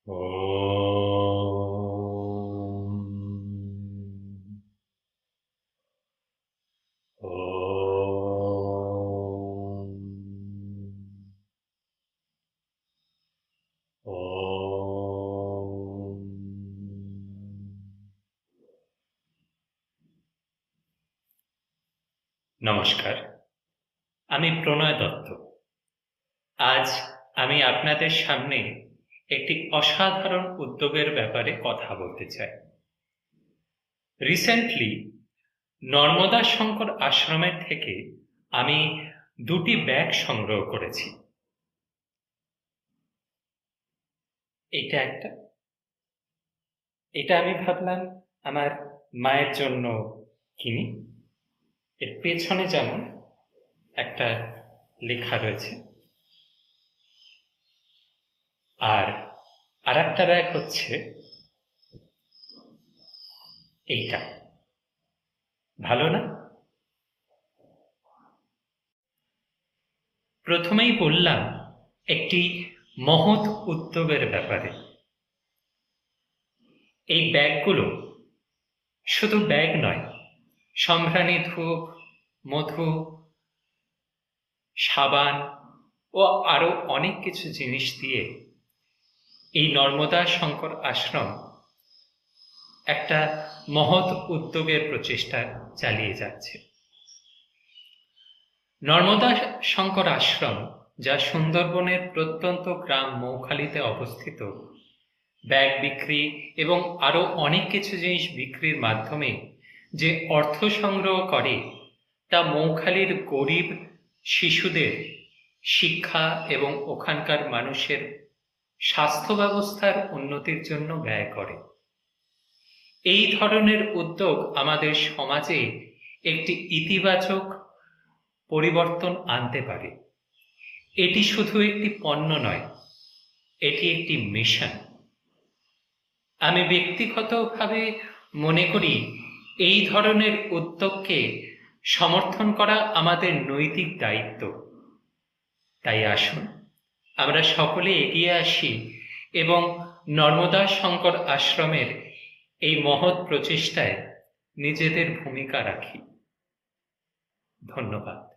ॐ নমস্কার, আমি প্রণয় দত্ত। আজ আমি আপনাদের সামনে একটি অসাধারণ উদ্যোগের ব্যাপারে কথা বলতে চাই। রিসেন্টলি নর্মদা শঙ্কর আশ্রমের থেকে আমি 2টি ব্যাগ সংগ্রহ করেছি। এটা আমি ভাবলাম আমার মায়ের জন্য কিনি। এর পেছনে যেমন একটা লেখা রয়েছে, আর আরেকটা ব্যাগ হচ্ছে এইটা। ভালো না? প্রথমেই বললাম একটি মহৎ উদ্যোগের ব্যাপারে। এই ব্যাগগুলো শুধু ব্যাগ নয়, সম্ভ্রাণী ধূপ, মধু, সাবান ও আরো অনেক কিছু জিনিস দিয়ে এই নর্মদা শঙ্কর আশ্রম একটা মহৎ উদ্যোগের প্রচেষ্টা চালিয়ে যাচ্ছে। নর্মদা শঙ্কর আশ্রম, যা সুন্দরবনের প্রত্যন্ত গ্রাম মৌখালীতে অবস্থিত, ব্যাগ বিক্রি এবং আরো অনেক কিছু জিনিস বিক্রির মাধ্যমে যে অর্থ সংগ্রহ করে তা মৌখালীর গরিব শিশুদের শিক্ষা এবং ওখানকার মানুষের স্বাস্থ্য ব্যবস্থার উন্নতির জন্য ব্যয় করে। এই ধরনের উদ্যোগ আমাদের সমাজে একটি ইতিবাচক পরিবর্তন আনতে পারে। এটি শুধু একটি পণ্য নয়, এটি একটি মিশন। আমি ব্যক্তিগতভাবে মনে করি এই ধরনের উদ্যোগকে সমর্থন করা আমাদের নৈতিক দায়িত্ব। তাই আসুন আমরা সকলে এগিয়ে আসি এবং নর্মদা শঙ্কর আশ্রমের এই মহৎ প্রচেষ্টায় নিজেদের ভূমিকা রাখি। ধন্যবাদ।